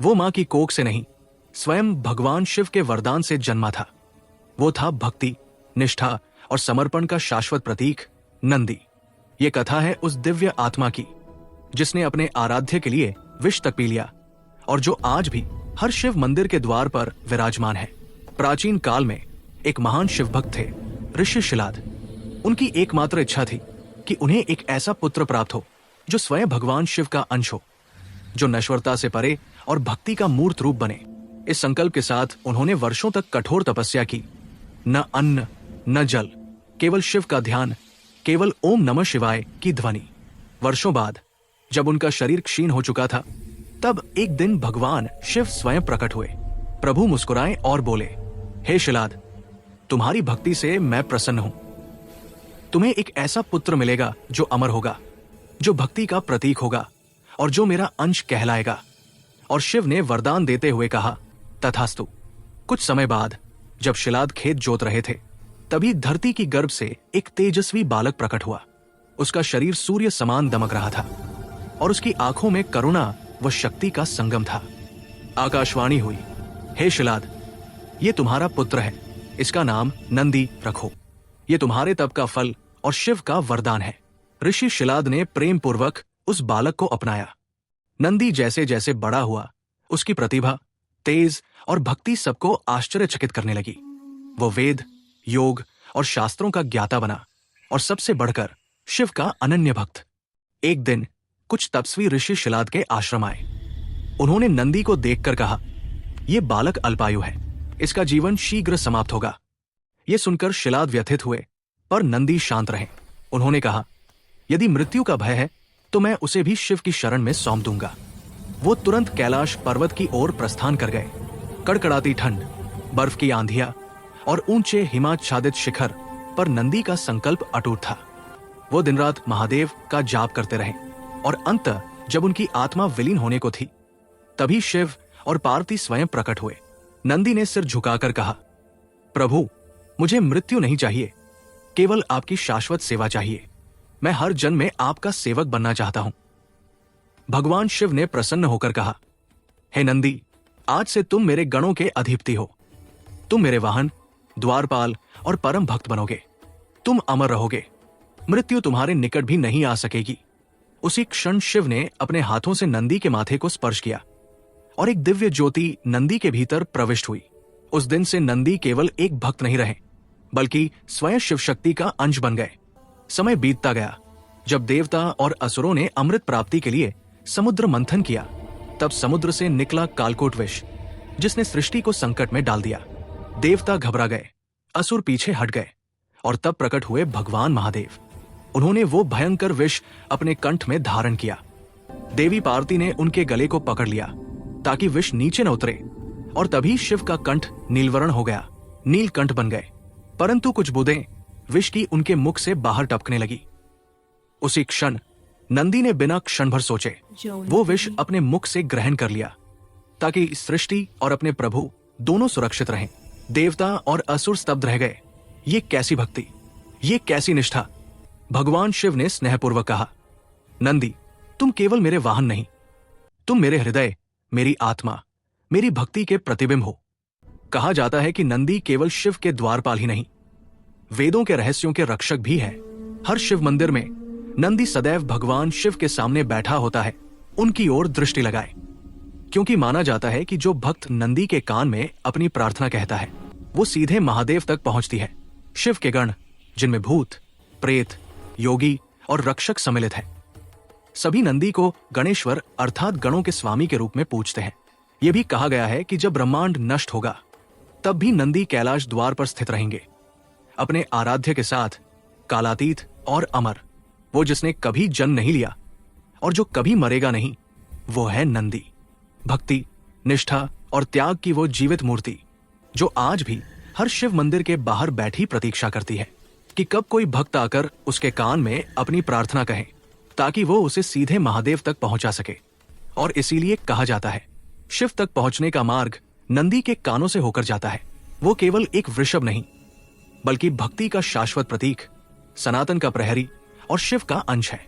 वो मां की कोख से नहीं, स्वयं भगवान शिव के वरदान से जन्मा था। वो था भक्ति, निष्ठा और समर्पण का शाश्वत प्रतीक नंदी। ये कथा है उस दिव्य आत्मा की जिसने अपने आराध्य के लिए विष तक पी लिया और जो आज भी हर शिव मंदिर के द्वार पर विराजमान है। प्राचीन काल में एक महान शिव भक्त थे, ऋषि शिलाद। उनकी एकमात्र इच्छा थी कि उन्हें एक ऐसा पुत्र प्राप्त हो जो स्वयं भगवान शिव का अंश हो, जो नश्वरता से परे और भक्ति का मूर्त रूप बने। इस संकल्प के साथ उन्होंने वर्षों तक कठोर तपस्या की। न अन्न न जल, केवल शिव का ध्यान, केवल ओम नमः शिवाय की ध्वनि। वर्षों बाद जब उनका शरीर क्षीण हो चुका था, तब एक दिन भगवान शिव स्वयं प्रकट हुए। प्रभु मुस्कुराए और बोले, हे शिलाद, तुम्हारी भक्ति से मैं प्रसन्न हूं। तुम्हें एक ऐसा पुत्र मिलेगा जो अमर होगा, जो भक्ति का प्रतीक होगा और जो मेरा अंश कहलाएगा। और शिव ने वरदान देते हुए कहा, तथास्तु। कुछ समय बाद जब शिलाद खेत जोत रहे थे, तभी धरती की गर्भ से एक तेजस्वी बालक प्रकट हुआ। उसका शरीर सूर्य समान दमक रहा था और उसकी आंखों में करुणा व शक्ति का संगम था। आकाशवाणी हुई, हे शिलाद, ये तुम्हारा पुत्र है, इसका नाम नंदी रखो। ये तुम्हारे तप का फल और शिव का वरदान है। ऋषि शिलाद ने प्रेम पूर्वक उस बालक को अपनाया। नंदी जैसे जैसे बड़ा हुआ, उसकी प्रतिभा, तेज और भक्ति सबको आश्चर्यचकित करने लगी। वो वेद, योग और शास्त्रों का ज्ञाता बना और सबसे बढ़कर शिव का अनन्य भक्त। एक दिन कुछ तपस्वी ऋषि शिलाद के आश्रम आए। उन्होंने नंदी को देखकर कहा, यह बालक अल्पायु है, इसका जीवन शीघ्र समाप्त होगा। यह सुनकर शिलाद व्यथित हुए, पर नंदी शांत रहे। उन्होंने कहा, यदि मृत्यु का भय है तो मैं उसे भी शिव की शरण में सौंप दूंगा। वो तुरंत कैलाश पर्वत की ओर प्रस्थान कर गए। कड़कड़ाती ठंड, बर्फ की आंधियां और ऊंचे हिमाच्छादित शिखर पर नंदी का संकल्प अटूट था। वो दिन रात महादेव का जाप करते रहे और अंत जब उनकी आत्मा विलीन होने को थी, तभी शिव और पार्वती स्वयं प्रकट हुए। नंदी ने सिर झुकाकर कहा, प्रभु, मुझे मृत्यु नहीं चाहिए, केवल आपकी शाश्वत सेवा चाहिए। मैं हर जन्म में आपका सेवक बनना चाहता हूं। भगवान शिव ने प्रसन्न होकर कहा, हे नंदी, आज से तुम मेरे गणों के अधिपति हो। तुम मेरे वाहन, द्वारपाल और परम भक्त बनोगे। तुम अमर रहोगे, मृत्यु तुम्हारे निकट भी नहीं आ सकेगी। उसी क्षण शिव ने अपने हाथों से नंदी के माथे को स्पर्श किया और एक दिव्य ज्योति नंदी के भीतर प्रविष्ट हुई। उस दिन से नंदी केवल एक भक्त नहीं रहे, बल्कि स्वयं शिव शक्ति का अंश बन गए। समय बीतता गया। जब देवता और असुरों ने अमृत प्राप्ति के लिए समुद्र मंथन किया, तब समुद्र से निकला कालकोट विष, जिसने सृष्टि को संकट में डाल दिया। देवता घबरा गए, असुर पीछे हट गए और तब प्रकट हुए भगवान महादेव। उन्होंने वो भयंकर विष अपने कंठ में धारण किया। देवी पार्वती ने उनके गले को पकड़ लिया ताकि विष नीचे न उतरे, और तभी शिव का कंठ नीलवर्ण हो गया, नीलकंठ बन गए। परंतु कुछ बूंदें विष की उनके मुख से बाहर टपकने लगी। उसी क्षण नंदी ने बिना क्षण भर सोचे वो विष अपने मुख से ग्रहण कर लिया, ताकि सृष्टि और अपने प्रभु दोनों सुरक्षित रहें। देवता और असुर स्तब्ध रह गए। ये कैसी भक्ति, ये कैसी निष्ठा। भगवान शिव ने स्नेहपूर्वक कहा, नंदी, तुम केवल मेरे वाहन नहीं, तुम मेरे हृदय, मेरी आत्मा, मेरी भक्ति के प्रतिबिंब हो। कहा जाता है कि नंदी केवल शिव के द्वारपाल ही नहीं, वेदों के रहस्यों के रक्षक भी है। हर शिव मंदिर में नंदी सदैव भगवान शिव के सामने बैठा होता है, उनकी ओर दृष्टि लगाए, क्योंकि माना जाता है कि जो भक्त नंदी के कान में अपनी प्रार्थना कहता है, वो सीधे महादेव तक पहुंचती है। शिव के गण, जिनमें भूत, प्रेत, योगी और रक्षक सम्मिलित है, सभी नंदी को गणेश्वर अर्थात गणों के स्वामी के रूप में पूजते हैं। यह भी कहा गया है कि जब ब्रह्मांड नष्ट होगा, तब भी नंदी कैलाश द्वार पर स्थित रहेंगे, अपने आराध्य के साथ, कालातीत और अमर। वो जिसने कभी जन्म नहीं लिया और जो कभी मरेगा नहीं, वो है नंदी। भक्ति, निष्ठा और त्याग की वो जीवित मूर्ति, जो आज भी हर शिव मंदिर के बाहर बैठी प्रतीक्षा करती है कि कब कोई भक्त आकर उसके कान में अपनी प्रार्थना कहे, ताकि वो उसे सीधे महादेव तक पहुंचा सके। और इसीलिए कहा जाता है, शिव तक पहुंचने का मार्ग नंदी के कानों से होकर जाता है। वो केवल एक वृषभ नहीं, बल्कि भक्ति का शाश्वत प्रतीक, सनातन का प्रहरी और शिव का अंश है।